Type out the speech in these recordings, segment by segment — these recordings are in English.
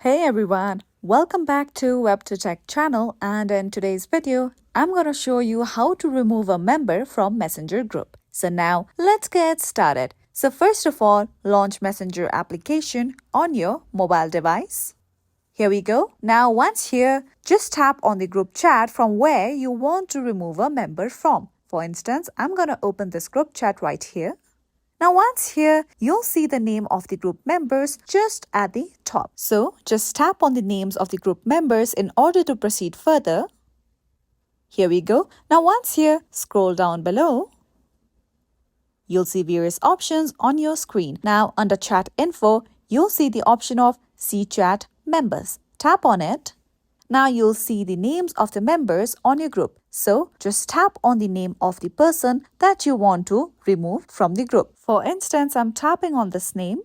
Hey everyone, welcome back to WebToTech channel, and in today's video, I'm going to show you how to remove a member from Messenger group. So now let's get started. So first of all, launch Messenger application on your mobile device. Here we go. Now once here, just tap on the group chat from where you want to remove a member from. For instance, I'm going to open this group chat right here. Now once here, you'll see the name of the group members just at the top. So just tap on the names of the group members in order to proceed further. Here we go. Now once here, scroll down below. You'll see various options on your screen. Now under chat info, you'll see the option of see chat members. Tap on it. Now you'll see the names of the members on your group. So just tap on the name of the person that you want to remove from the group. For instance, I'm tapping on this name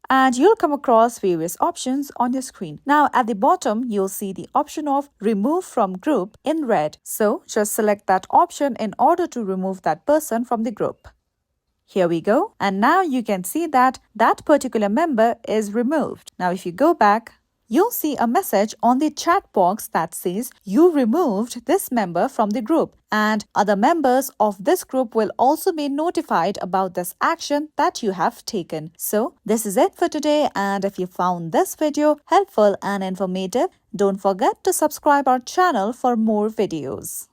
and you'll come across various options on your screen. Now at the bottom, you'll see the option of remove from group in red. So just select that option in order to remove that person from the group. Here we go. And now you can see that that particular member is removed. Now if you go back, you'll see a message on the chat box that says you removed this member from the group, and other members of this group will also be notified about this action that you have taken. So this is it for today, and if you found this video helpful and informative, don't forget to subscribe our channel for more videos.